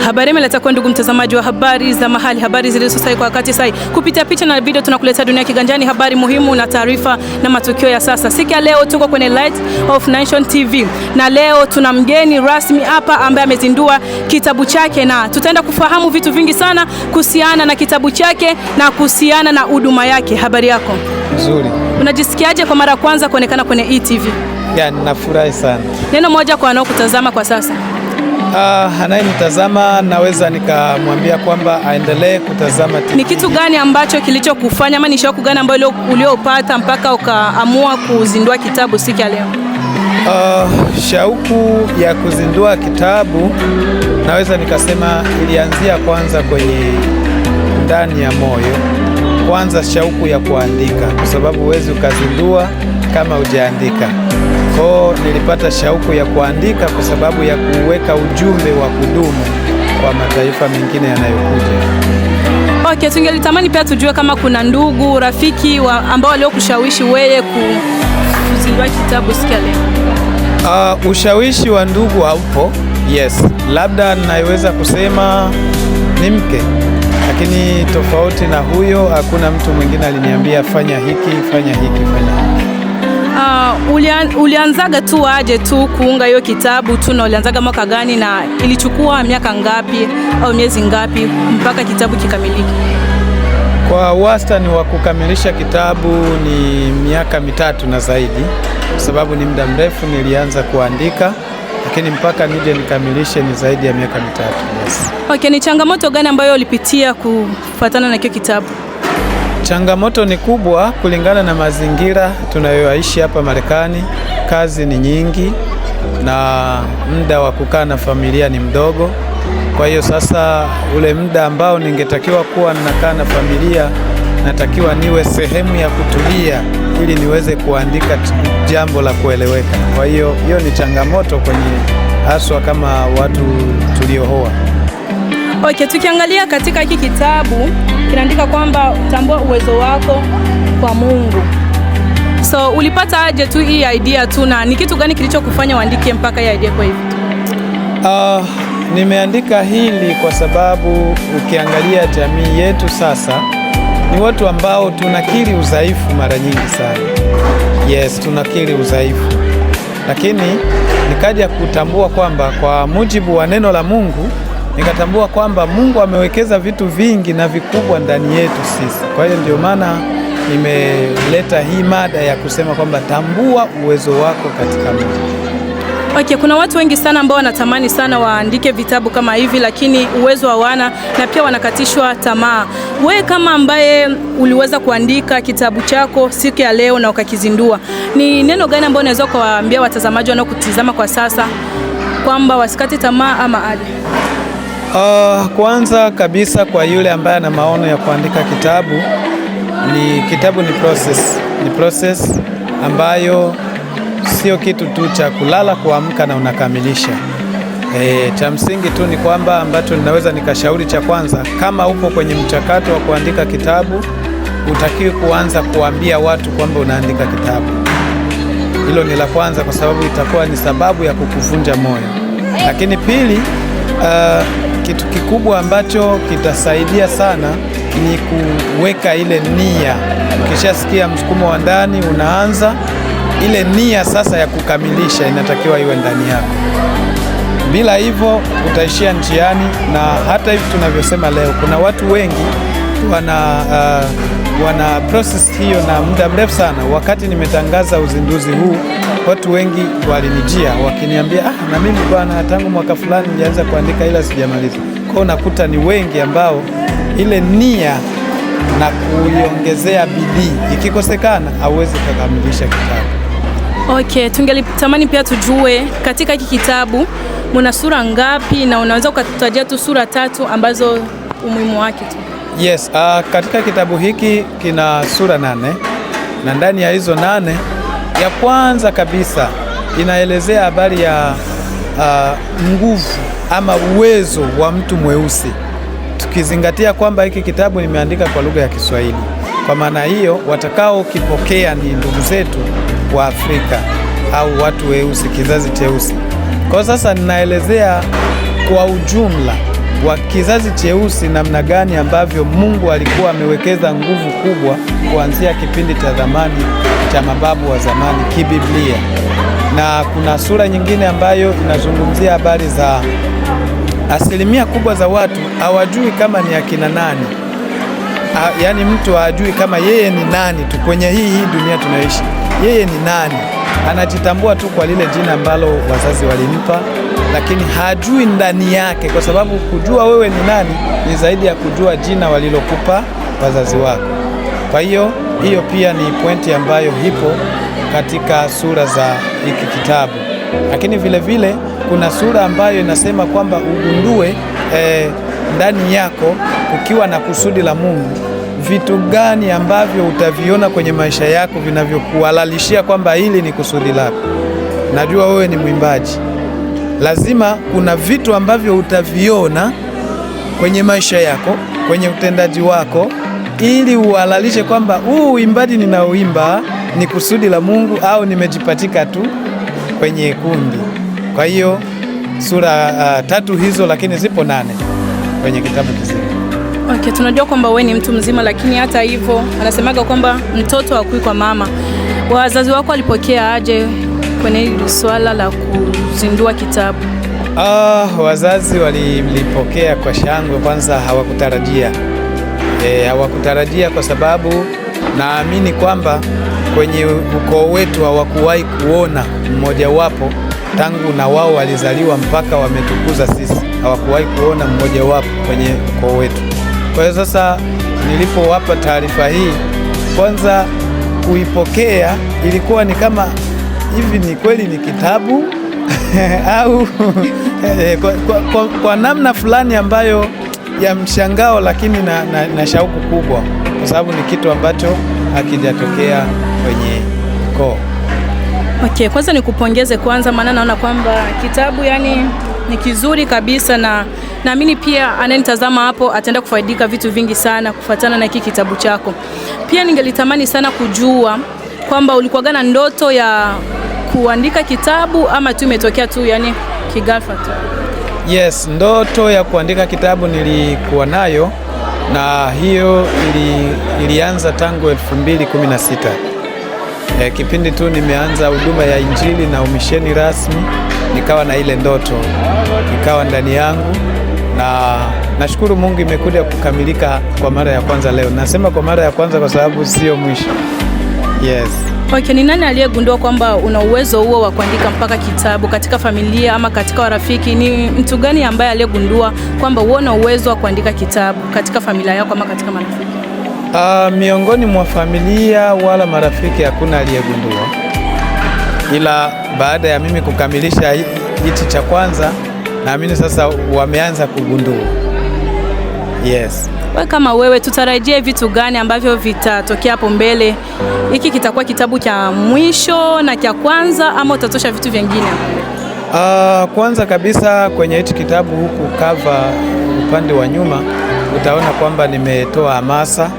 Habari imeleta kwa ndugu mtazamaji wa habari za mahali, habari zilizo kwa wakati sahihi. Kupitia picha na video tunakuleta Dunia Kiganjani, habari muhimu na taarifa na matukio ya sasa. Siku ya leo tuko kwenye Light of Nation TV na leo tuna mgeni rasmi hapa ambaye amezindua kitabu chake, na tutaenda kufahamu vitu vingi sana kuhusiana na kitabu chake na kuhusiana na huduma yake. Habari yako? Nzuri. Unajisikiaje kwa mara ya kwanza kuonekana kwenye ETV? Nafurahi sana. Neno moja kwa wanaokutazama kwa sasa. Anayenitazama naweza nikamwambia kwamba aendelee kutazama TV. Ni kitu gani ambacho kilichokufanya ama ni shauku gani ambayo uliopata mpaka ukaamua kuzindua kitabu siku ya leo? Shauku ya kuzindua kitabu naweza nikasema ilianzia kwanza kwenye ndani ya moyo. Kwanza shauku ya kuandika, kwa sababu huwezi ukazindua kama hujaandika. Kwa nilipata shauku ya kuandika kwa sababu ya kuweka ujumbe wa kudumu kwa mataifa mengine yanayokuja. Okay, tungelitamani pia tujue kama kuna ndugu, rafiki ambao waliokushawishi wewe kuzindua kitabu siku ya leo. Ushawishi wa ndugu haupo. Yes, labda ninaweza kusema ni mke, lakini tofauti na huyo hakuna mtu mwingine aliniambia fanya hiki, fanya hiki, fanya hiki. Ulianzaga tu aje tu kuunga hiyo kitabu tu, na ulianzaga mwaka gani na ilichukua miaka ngapi au miezi ngapi mpaka kitabu kikamilike? Kwa wastani wa kukamilisha kitabu ni miaka 3 na zaidi, kwa sababu ni muda mrefu nilianza kuandika, lakini mpaka nije nikamilishe ni zaidi ya miaka 3. Yes. Okay, ni changamoto gani ambayo ulipitia kufuatana na hiyo kitabu? Changamoto ni kubwa kulingana na mazingira tunayoishi hapa Marekani. Kazi ni nyingi na muda wa kukaa na familia ni mdogo. Kwa hiyo sasa ule muda ambao ningetakiwa kuwa ninakaa na familia, natakiwa niwe sehemu ya kutulia ili niweze kuandika jambo la kueleweka. Kwa hiyo ni changamoto kwenye haswa kama watu tuliohoa. Okay, tukiangalia katika hiki kitabu kinaandika kwamba tambua uwezo wako kwa Mungu. So ulipata aje tu hii idea tu, na ni kitu gani kilichokufanya uandike mpaka hii idea kwa hivi? Nimeandika hili kwa sababu ukiangalia jamii yetu sasa ni watu ambao tunakiri udhaifu mara nyingi sana. Yes, tunakiri udhaifu. Lakini nikaja kutambua kwamba kwa mujibu wa neno la Mungu, nikatambua kwamba Mungu amewekeza vitu vingi na vikubwa ndani yetu sisi. Kwa hiyo ndio maana nimeleta hii mada ya kusema kwamba tambua uwezo wako katika Mungu. Okay, kuna watu wengi sana ambao wanatamani sana waandike vitabu kama hivi, lakini uwezo hawana na pia wanakatishwa tamaa. Wewe kama ambaye uliweza kuandika kitabu chako siku ya leo na ukakizindua, ni neno gani ambao unaweza kuwaambia watazamaji wanaokutizama kwa sasa kwamba wasikate tamaa ama aje? Kwanza kabisa kwa yule ambaye ana maono ya kuandika kitabu, ni process ambayo sio kitu tu cha kulala kuamka na unakamilisha. Cha msingi tu ni kwamba ambacho ninaweza nikashauri cha kwanza, kama upo kwenye mchakato wa kuandika kitabu, utakiwe kuanza kuambia watu kwamba unaandika kitabu. Hilo ni la kwanza, kwa sababu itakuwa ni sababu ya kukuvunja moyo. Lakini pili, kitu kikubwa ambacho kitasaidia sana ni kuweka ile nia. Ukishasikia msukumo wa ndani unaanza, ile nia sasa ya kukamilisha inatakiwa iwe ndani yako. Bila hivyo utaishia njiani, na hata hivi tunavyosema leo kuna watu wengi wana process hiyo na muda mrefu sana. Wakati nimetangaza uzinduzi huu, watu wengi walinijia wakiniambia, na mimi bwana, tangu mwaka fulani nilianza kuandika ila sijamaliza. Kwa hiyo nakuta ni wengi ambao ile nia na kuiongezea bidii ikikosekana hauwezi kukamilisha kitabu. Okay, tungelitamani pia tujue katika hiki kitabu muna sura ngapi, na unaweza ukatutajia tu sura 3 ambazo umuhimu wake tu? Yes, katika kitabu hiki kina sura 8, na ndani ya hizo 8, ya kwanza kabisa inaelezea habari ya nguvu ama uwezo wa mtu mweusi, tukizingatia kwamba hiki kitabu nimeandika kwa lugha ya Kiswahili. Kwa maana hiyo watakao kipokea ni ndugu zetu wa Afrika au watu weusi, kizazi cheusi. Kwa sasa ninaelezea kwa ujumla wa kizazi cheusi, namna gani ambavyo Mungu alikuwa amewekeza nguvu kubwa kuanzia kipindi cha zamani cha mababu wa zamani kibiblia. Na kuna sura nyingine ambayo inazungumzia habari za asilimia kubwa za watu hawajui kama ni akina nani. Yaani mtu hajui kama yeye ni nani tu kwenye hii dunia tunaishi. Yeye ni nani? Anajitambua tu kwa lile jina ambalo wazazi walimpa, lakini hajui ndani yake, kwa sababu kujua wewe ni nani ni zaidi ya kujua jina walilokupa wazazi wako. Kwa hiyo pia ni pointi ambayo ipo katika sura za hiki kitabu. Lakini vile vile kuna sura ambayo inasema kwamba ugundue ndani yako ukiwa na kusudi la Mungu, vitu gani ambavyo utaviona kwenye maisha yako vinavyokuhalalishia kwamba hili ni kusudi lako. Najua wewe ni mwimbaji, lazima kuna vitu ambavyo utaviona kwenye maisha yako, kwenye utendaji wako, ili uhalalishe kwamba huu uimbaji ninaoimba ni kusudi la Mungu au nimejipatika tu kwenye kundi. Kwa hiyo sura 3 hizo, lakini zipo 8 kwenye kitabu kizima. Okay, tunajua kwamba wewe ni mtu mzima, lakini hata hivyo anasemaga kwamba mtoto hakui kwa mama. Wazazi wako walipokea aje kwenye swala la kuzindua kitabu? Wazazi walipokea kwa shangwe. Kwanza hawakutarajia kwa sababu naamini kwamba kwenye ukoo wetu hawakuwahi kuona mmoja wapo tangu na wao walizaliwa mpaka wametukuza sisi, hawakuwahi kuona mmoja wapo kwenye ukoo wetu. Kwa hiyo sasa nilipowapa taarifa hii, kwanza kuipokea ilikuwa ni kama hivi, ni kweli ni kitabu au kwa namna fulani ambayo ya mshangao, lakini na shauku kubwa, kwa sababu ni kitu ambacho hakijatokea kwenye ukoo. Okay, kwanza nikupongeze kwanza, maana naona kwamba kitabu yani ni kizuri kabisa, na naamini pia anayenitazama hapo ataenda kufaidika vitu vingi sana kufuatana na hiki kitabu chako. Pia ningelitamani sana kujua kwamba ulikuwa na ndoto ya kuandika kitabu ama tu imetokea tu yani kighafla tu? Yes, ndoto ya kuandika kitabu nilikuwa nayo, na hiyo ilianza tangu 2016. Kipindi tu nimeanza huduma ya Injili na umisheni rasmi, nikawa na ile ndoto ikawa ndani yangu, na nashukuru Mungu imekuja kukamilika kwa mara ya kwanza leo. Nasema kwa mara ya kwanza kwa sababu sio mwisho. Yes. Okay, ni nani aliyegundua kwamba una uwezo huo wa kuandika mpaka kitabu katika familia ama katika warafiki? Ni mtu gani ambaye aliyegundua kwamba una uwezo wa kuandika kitabu katika familia yako ama katika marafiki? Miongoni mwa familia wala marafiki hakuna aliyegundua, ila baada ya mimi kukamilisha hichi cha kwanza, naamini sasa wameanza kugundua. Yes. Wewe kama wewe, tutarajie vitu gani ambavyo vitatokea hapo mbele? Hiki kitakuwa kitabu cha mwisho na cha kwanza ama utatosha vitu vingine? Kwanza kabisa kwenye hichi kitabu huku cover upande wa nyuma utaona kwamba nimetoa hamasa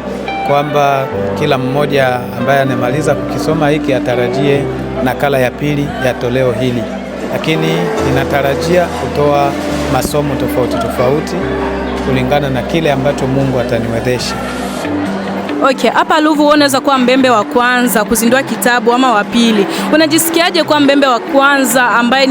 kwamba kila mmoja ambaye anamaliza kukisoma hiki atarajie nakala ya pili ya toleo hili, lakini ninatarajia kutoa masomo tofauti kulingana na kile ambacho Mungu ataniwezesha. Okay, hapa Ruvu unaweza kuwa mbembe wa kwanza kuzindua kitabu ama wa pili. Unajisikiaje kuwa mbembe wa kwanza ambaye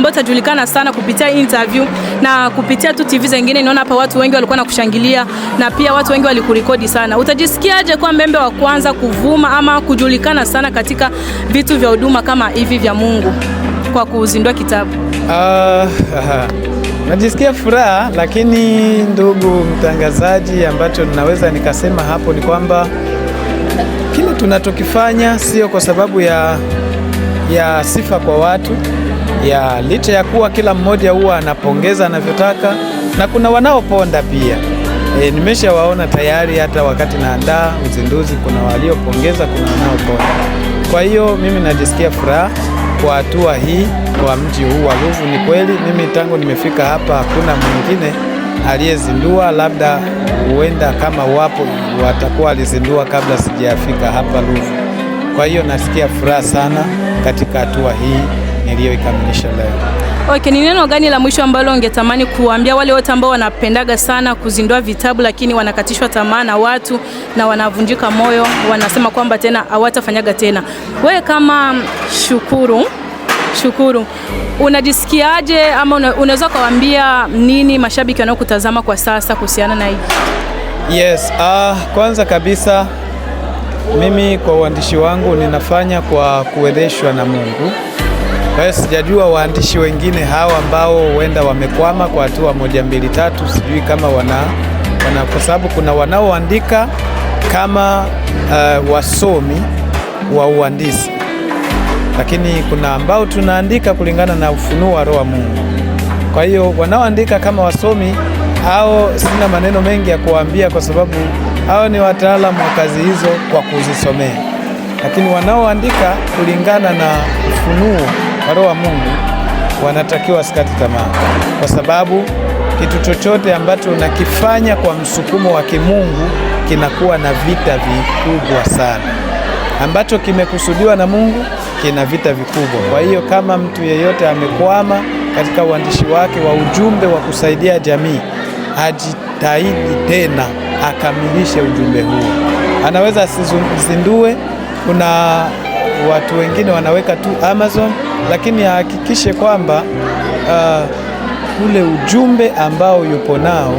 utajulikana sana kupitia interview na kupitia tu TV zingine? Naona hapa watu wengi walikuwa nakushangilia na pia watu wengi walikurekodi sana. Utajisikiaje kuwa mbembe wa kwanza kuvuma ama kujulikana sana katika vitu vya huduma kama hivi vya Mungu kwa kuzindua kitabu? Najisikia furaha, lakini ndugu mtangazaji, ambacho ninaweza nikasema hapo ni kwamba kile tunachokifanya sio kwa sababu ya sifa kwa watu, licha ya kuwa kila mmoja huwa anapongeza anavyotaka na kuna wanaoponda pia. Nimeshawaona tayari, hata wakati naandaa uzinduzi kuna waliopongeza, kuna wanaoponda. Kwa hiyo mimi najisikia furaha kwa hatua hii kwa mji huu wa Ruvu. Ni kweli mimi tangu nimefika hapa hakuna mwingine aliyezindua, labda huenda kama wapo watakuwa alizindua kabla sijafika hapa Ruvu. Kwa hiyo nasikia furaha sana katika hatua hii niliyoikamilisha leo. Okay, ni neno gani la mwisho ambalo ungetamani kuambia wale wote ambao wanapendaga sana kuzindua vitabu lakini wanakatishwa tamaa na watu na wanavunjika moyo, wanasema kwamba tena hawatafanyaga tena? Wewe kama Shukuru, unajisikiaje ama unaweza kuambia nini mashabiki wanaokutazama kwa sasa kuhusiana na hii? Yes, kwanza kabisa mimi kwa uandishi wangu ninafanya kwa kuwezeshwa na Mungu. Kwa hiyo sijajua waandishi wengine hawa ambao huenda wamekwama kwa hatua 1, 2, 3, sijui kama wana kwa sababu kuna wanaoandika kama wasomi wa uandishi, lakini kuna ambao tunaandika kulingana na ufunuo wa Roho wa Mungu. Kwa hiyo wanaoandika kama wasomi hao sina maneno mengi ya kuambia, kwa sababu hao ni wataalamu wa kazi hizo kwa kuzisomea, lakini wanaoandika kulingana na ufunuo wa Roho wa Mungu wanatakiwa wasikate tamaa, kwa sababu kitu chochote ambacho unakifanya kwa msukumo wa kimungu kinakuwa na vita vikubwa sana. Ambacho kimekusudiwa na Mungu kina vita vikubwa. Kwa hiyo kama mtu yeyote amekwama katika uandishi wake wa ujumbe wa kusaidia jamii, ajitahidi tena akamilishe ujumbe huo. Anaweza asizindue, kuna watu wengine wanaweka tu Amazon, lakini ahakikishe kwamba ule ujumbe ambao yupo nao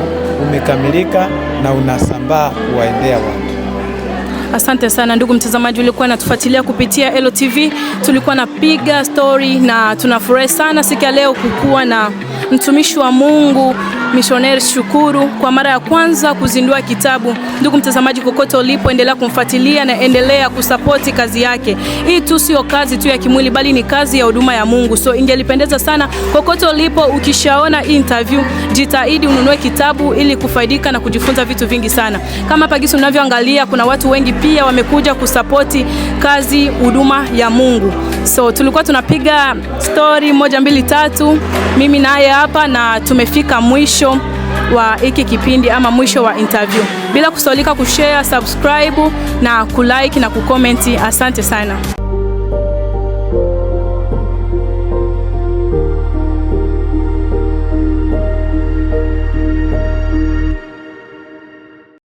umekamilika na unasambaa kuwaendea watu. Asante sana ndugu mtazamaji, ulikuwa natufuatilia kupitia Elo TV. Tulikuwa napiga story na tunafurahi sana siku ya leo kukuwa na mtumishi wa Mungu Missionary Shukuru kwa mara ya kwanza kuzindua kitabu. Ndugu mtazamaji, kokote ulipo, endelea kumfuatilia na endelea kusapoti kazi yake. Hii tu sio kazi tu ya kimwili, bali ni kazi ya huduma ya Mungu. So ingelipendeza sana kokote ulipo, ukishaona interview, jitahidi ununue kitabu ili kufaidika na kujifunza vitu vingi sana. Kama pagisi unavyoangalia, kuna watu wengi pia wamekuja kusapoti kazi huduma ya Mungu. So tulikuwa tunapiga story 1, 2, 3 mimi naye hapa, na tumefika mwisho wa hiki kipindi ama mwisho wa interview. Bila kusaulika kushare, subscribe na kulike na kukomenti. Asante sana.